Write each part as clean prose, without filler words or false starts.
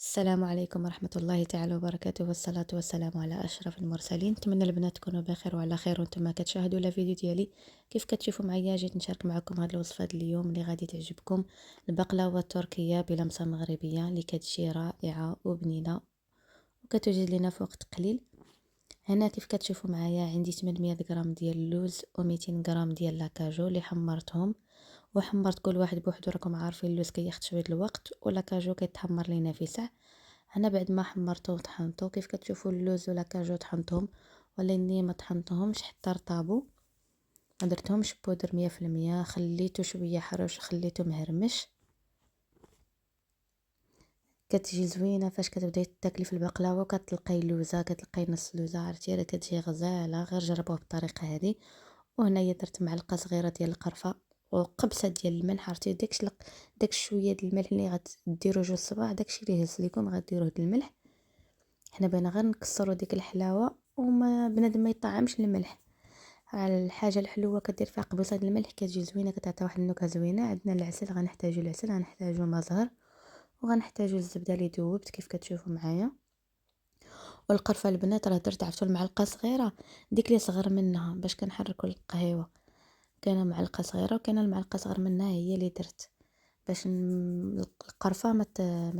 السلام عليكم ورحمة الله تعالى وبركاته، والصلاة والسلام على أشرف المرسلين. نتمنى البنات تكونوا بخير وعلى خير وانتم كتشاهدوا لا فيديو ديالي. كيف كتشوفوا معايا جيت نشارك معكم هذه الوصفة اليوم اللي غادي تعجبكم، البقلاوة التركية بلمسة مغربية اللي كتجي رائعة وبنينة وكتوجد لنا في وقت قليل. هنا كيف كتشوفوا معايا عندي 800 غرام ديال اللوز و200 غرام ديال لاكاجو اللي حمرتهم، وحمرت كل واحد بوحدو. راكم عارفين اللوز كياخد شويه الوقت ولاكاجو كيتحمر لينا في ساعه. انا بعد ما حمرته وطحنته كيف كتشوفوا اللوز ولاكاجو طحنتهم، ولاني ما طحنتهمش حتى رطابو، ما درتهمش بودر 100%، خليته شويه حروش، خليته مهرمش. كتجي زوينه فاش كتبداي تاكلي في البقلاوه وكتلقاي اللوزه، كتلقاي نص لوزه، عرفتي راه كتجي غزاله. غير جربوه بالطريقه هذه. وهنايا درت معلقه صغيره ديال القرفه وقبصه ديال الملح، عرفتي داك شويه ديال الملح اللي غديروا جوج صباع، داكشي اللي يهز لكم غديروه د الملح. حنا بغينا غير نكسروا ديك الحلاوه وما بنادم ما يطعمش الملح. على الحاجه الحلوه كدير فيها قبيصه د الملح كتجي زوينه، كتعطي واحد النكهه زوينه. عندنا العسل، غنحتاجو العسل، غنحتاجو ما زهر، وغنحتاجو الزبده اللي ذوبت كيف كتشوفوا معايا. والقرفه البنات راه درت عرفتوا المعلقه صغيره ديك اللي صغر منها باش كنحركوا القهيوه، كاينه معلقه صغيره وكاينه المعلقه صغر منها هي اللي درت باش القرفه ما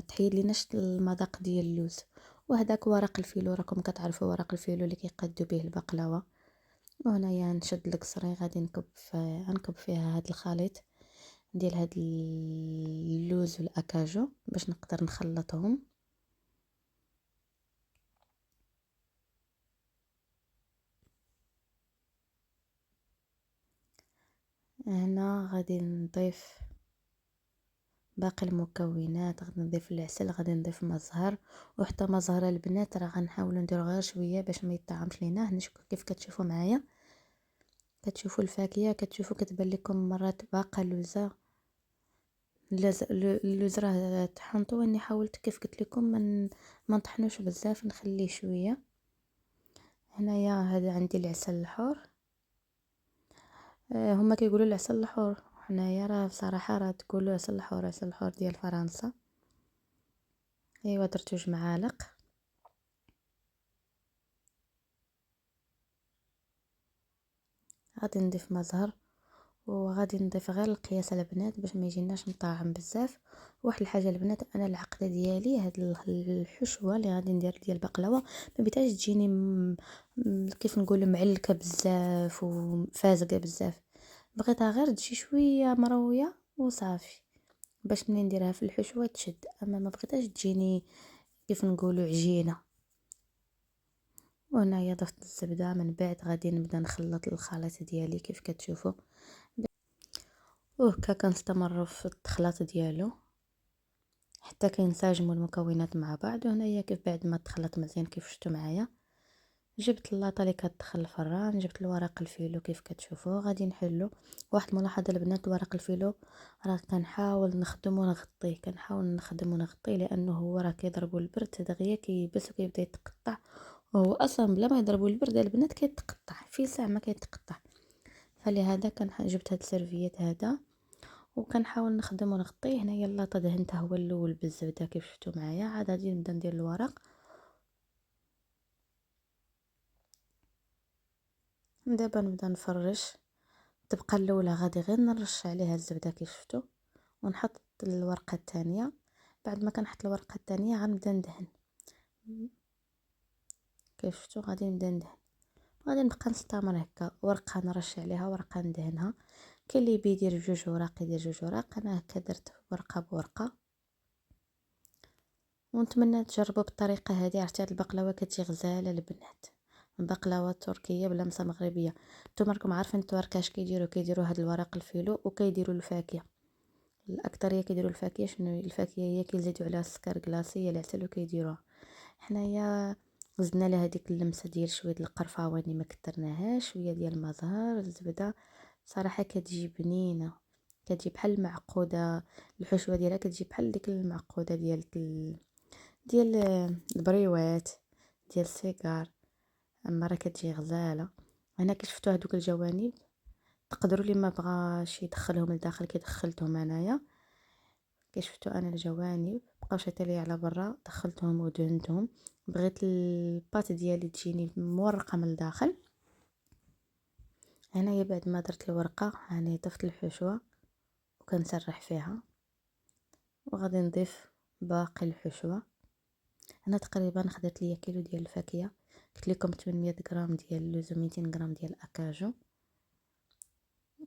تحيد ليناش المذاق ديال اللوز. وهداك ورق الفيلو، راكم كتعرفوا ورق الفيلو اللي كيقادوا به البقلاوه. وهنايا نشد القصري غادي نكب فيها هاد الخليط ديال هاد اللوز والاكاجو باش نقدر نخلطهم. هنا غادي نضيف باقي المكونات، غادي نضيف العسل، غادي نضيف ما زهر. وحتى ما زهر البنات راه غنحاولوا نديرو غير شويه باش ما يطعمش لينا. هنا كيف كتشوفوا معايا، كتشوفوا الفاكهه، كتشوفوا كتبان لكم مرات باقا لوزه. اللوز راه طحنته، اني حاولت كيف قلت لكم ما نطحنوش بزاف، نخليه شويه. هنايا هذا عندي العسل الحور، هما كيقولوا العسل الحور، حنايا راه بصراحه راه تقولوا عسل الحور، عسل الحور ديال فرنسا. ايوا درت 2 معالق. غادي نضيف ما زهر، وغادي نضيف غير القياس البنات باش ما يجيناش مطعم بزاف. واحد الحاجه البنات، انا العقده ديالي هاد الحشوه اللي غادي ندير ديال البقلاوه ما بيتاش تجيني كيف نقول معلكه بزاف وفازقه بزاف، بغيتها غير تجي شويه مرويه وصافي باش منين نديرها في الحشوه تشد. اما ما بغيتهاش تجيني كيف نقولوا عجينه. وهنايا ضفت الزبده. من بعد غادي نبدا نخلط الخليط ديالي كيف كتشوفوا، وهكا كنستمر في التخلاط ديالو حتى كينسجموا المكونات مع بعض. وهنايا كيف بعد ما تخلط مزيان كيف شفتوا معايا، جبت اللاطه اللي كتدخل الفران، جبت الورق الفيلو كيف كتشوفوا غادي نحلو. واحد الملاحظه البنات، ورق الفيلو راه كنحاول نخدم ونغطيه، كنحاول نخدم ونغطيه لانه هو راه كيضربوا البرد دغيا كيبس وكيبدا يتقطع، وهو اصلا بلا ما يضربوا البرد البنات كيتقطع في ساعه ما كيتقطع. فلهذا جبت هاد السيرفيات هذا وكنحاول نخدم ونغطيه. هنايا اللاطه دهنتها هو الاول بالزبده كيف شفتوا معايا. عاد غادي نبدا ندير الورق، دابا نبدا نفرش. تبقى الاولى غادي غير نرش عليها الزبده كيف شفتوا، ونحط الورقه الثانيه. بعد ما كنحط الورقه الثانيه غنبدا ندهن كيف شفتوا، غادي نبدا ندهن. غادي نبقى نستمر هكا، ورقه نرش عليها ورقه ندهنها. كاين اللي بيدير 2 وراق يدير 2 وراق، انا هكا درت ورقه بورقه. ونتمنى تجربوا بالطريقه هذه. عرفتي هاد البقلاوه كتجي غزاله البنات، البقلاوه التركيه بلمسه مغربيه. نتوما راكم عارفين التوارك اش كيديروا هاد الورق الفيلو وكيديروا الفاكهه. الاكثريه كيديروا الفاكهه. شنو هي الفاكهه؟ هي كيزيدوا عليها السكر كلاصي العسل وكيديروها. حنايا زدنا لها هذيك اللمسه ديال شويه القرفه اللي ما كثرناهاش، شويه ديال المزهر، الزبده. صراحه كتجي بنينه، كتجي بحال المعقوده. الحشوه ديالها كتجي بحال ديك المعقوده ديال البريوات ديال السيجار. اما راه كتجي غزاله. هنا كي شفتوا هذوك الجوانب تقدروا اللي ما بغاش يدخلهم لداخل كي دخلتهم انايا. كي شفتوا انا الجوانب بقاو شتالي على برا، دخلتهم ودهنتهم. بغيت الباط ديالي تجيني مورقه من الداخل. هنايا بعد ما درت الورقه هاني ضفت الحشوه وكنسرح فيها، وغادي نضيف باقي الحشوه. انا تقريبا خدت ليا كيلو ديال الفاكهه، قلت لكم 800 غرام ديال اللوز و200 غرام ديال الاكاجو.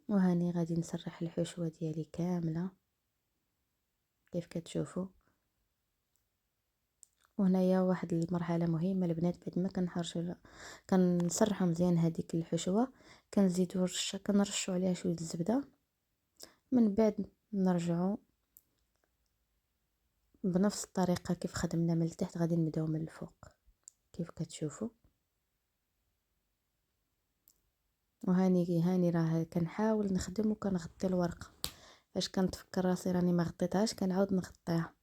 وهاني غادي نسرح الحشوه ديالي كامله كيف كتشوفوا. وهنايا واحد المرحله مهمه البنات، بعد ما كنحرشوا كنسرحوا مزيان هذيك الحشوه، كنزيدوا كنرشوا عليها شويه الزبده. من بعد نرجعوا بنفس الطريقه كيف خدمنا من التحت، غادي نبداو من الفوق كيف كتشوفوا. وهاني راه كنحاول نخدم وكنغطي الورقه. فاش كنتفكر راسي راني ما غطيتهاش كنعاود نغطيها.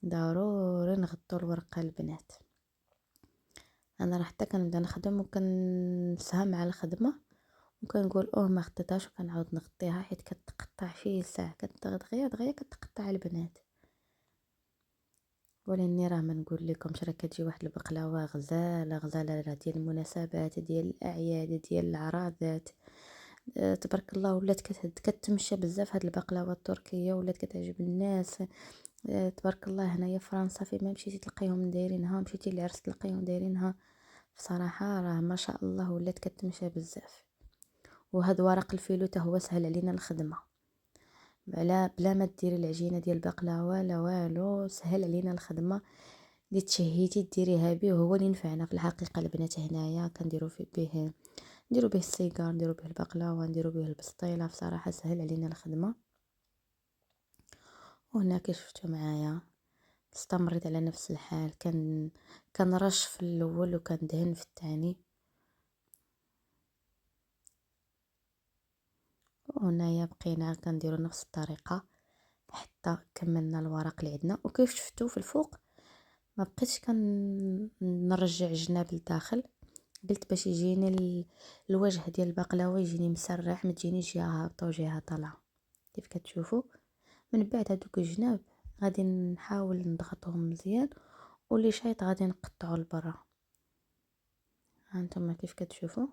ضروري نغطوا الورقه البنات. انا راه حتى كنبدا نخدم وكنسهم على الخدمه وكنقول ما غطيتهاش، وكنعاود نغطيها حيت كتقطع فيه ساعه، دغيا دغيا كتقطع البنات. ولاني راه ما نقول لكمش، راه كتجي واحد البقلاوه غزاله غزاله، راه ديال المناسبات ديال الاعياد ديال العراضات. تبارك الله ولات كتمشى بزاف هاد البقلاوه التركيه، ولات كتعجب الناس. تبارك الله هنايا فرنسا فين ما مشيتي تلقيهم دايرينها، مشيتي للعرس تلقيهم دايرينها. بصراحه راه ما شاء الله ولات كتمشى بزاف. وهاد ورق الفيلو حتى هو سهل علينا الخدمه، بلا ما ديري العجينه ديال البقلاوه لا والو، سهل علينا الخدمه. اللي تشهيتي ديريها به هو اللي ينفعنا في الحقيقه البنات. هنايا كنديروا به، نديروا به السيجار، نديروا به البقلاوه، نديروا به البسطيله. بصراحه سهل علينا الخدمه. وهنا كي شفتوا معايا استمريت على نفس الحال، كنرش في الاول وكندهن في الثاني. وهنايا بقينا كنديروا نفس الطريقه حتى كملنا الورق اللي عندنا. وكيف شفتوا في الفوق ما بقيتش نرجع الجناب للداخل، قلت باش يجيني الوجه ديال البقلاوه يجيني مسرح، ما تجينيش جهه هابطه وجهه طالعه كيف كتشوفوا. من بعد هذوك الجناب غادي نحاول نضغطهم مزيان، واللي شايط غادي نقطعه لبرا. هانتوما كيف كتشوفوا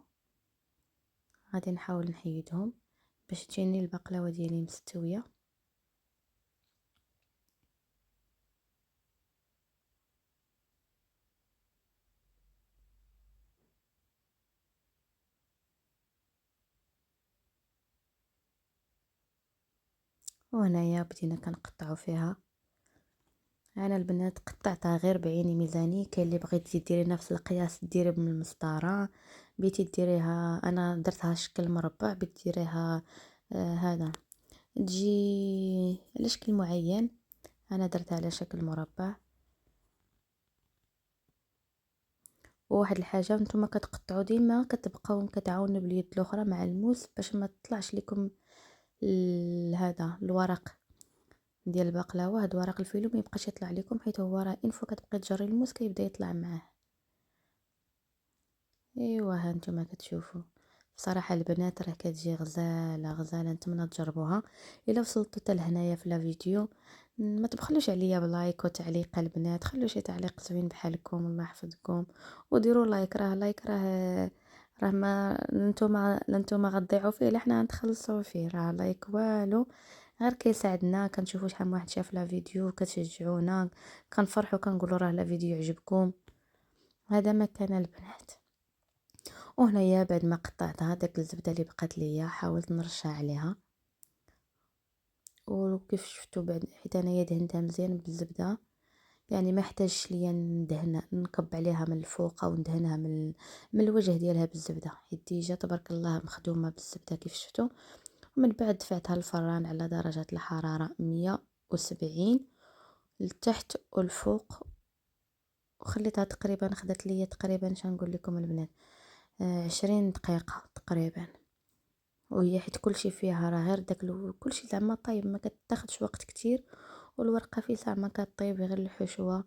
غادي نحاول نحيدهم باش تجيني البقلاوه ديالي مستويه. وهنايا بدينا كنقطعوا فيها. انا البنات قطعتها غير بعيني ميزاني، كاين اللي بغيتي ديري نفس القياس ديري بالمسطره، بغيتي ديريها انا درتها شكل مربع، بغيتي ديريها هذا تجي على شكل معين، انا درتها على شكل مربع. وواحد الحاجه نتوما كتقطعوا ديما كتبقاو كتعاونوا باليد الاخرى مع الموس باش ما تطلعش لكم هذا الورق ديال البقلاوه. هاد ورق الفيلو ما يبقاش يطلع لكم، حيت هو راه انفو كتبقاي تجري الموس كيبدا يطلع معاه. ايوا ها نتوما كتشوفوا. بصراحه البنات راه كتجي غزاله غزاله، نتمنى تجربوها. الا وصلتوا حتى لهنايا في الفيديو ما تبخلوش عليا بلايك وتعليق البنات، خلوا شي تعليق زوين بحالكم، الله يحفظكم. وديروا لايك، راه لايك راه ما نتوما غتضيعوا فيه لا حنا غنتخلصوا فيه. راه لايك والو، غير كيساعدنا. كنشوفوا شحال من واحد شاف لا فيديو كتشجعونا، كنفرحوا كنقولوا راه لا فيديو عجبكم. هذا ما كان البنات. وهنايا بعد ما قطعتها داك الزبده اللي بقات ليا حاولت نرشها عليها. وكيف شفتوا بعد حيت انايا دهنتها مزيان بالزبده، يعني ما احتاجش ليا ندهن نكب عليها من الفوق او ندهنها من الوجه ديالها بالزبده، حيت ديجا تبارك الله مخدومه بالزبده كيف شفتوا. ومن بعد دفعتها الفران على درجه الحراره 170 لتحت والفوق، وخليتها تقريبا خدت ليا تقريبا شنقول لكم البنات 20 دقيقه تقريبا. وهي حيت كلشي فيها راه غير داك كلشي زعما طايب، ما كتاخدش وقت كتير. والورقه في ساعه ما كطيب، غير الحشوه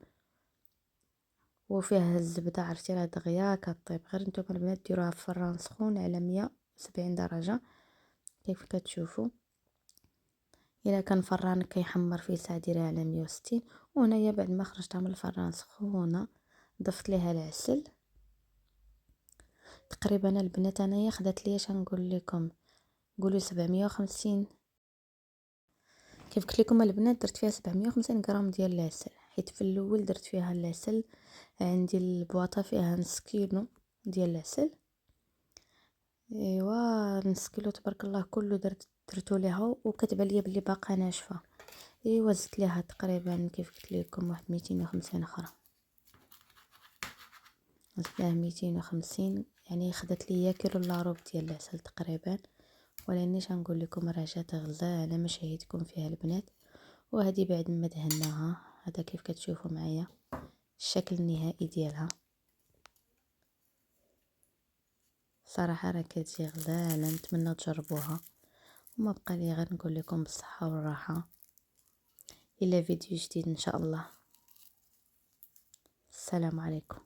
وفيها الزبده عرفتي راه دغيا كطيب. غير نتوما البنات ديروها في فران سخون على 170 درجه كيف كتشوفوا. الا كان فران كيحمر فيه ساعه ديريها على 160. وهنايا بعد ما خرجتها من الفران سخونه ضفت ليها العسل. تقريبا البنات انايا خدات ليا شنقول لكم، قولوا 750. كيف قلت لكم البنات درت فيها 750 غرام ديال العسل، حيت في الاول درت فيها العسل عندي البواطه فيها نص كيلو ديال العسل. ايوا نص كيلو تبارك الله كله درتو ليها، وكتبان ليا بلي باقا ناشفه. ايوا زدت ليها تقريبا كيف قلت لكم واحد 250 اخرى، زدت لها 250، يعني خدت ليا كيلو الا ربع ديال العسل تقريبا. ولاني نقول لكم راه جات غزاله ما شهيتكم فيها البنات. وهذه بعد ما دهناها، هذا كيف كتشوفوا معايا الشكل النهائي ديالها. صراحه راه كتجي غزاله، نتمنى تجربوها. وما بقى لي غير نقول لكم بالصحه والراحه الى فيديو جديد ان شاء الله. السلام عليكم.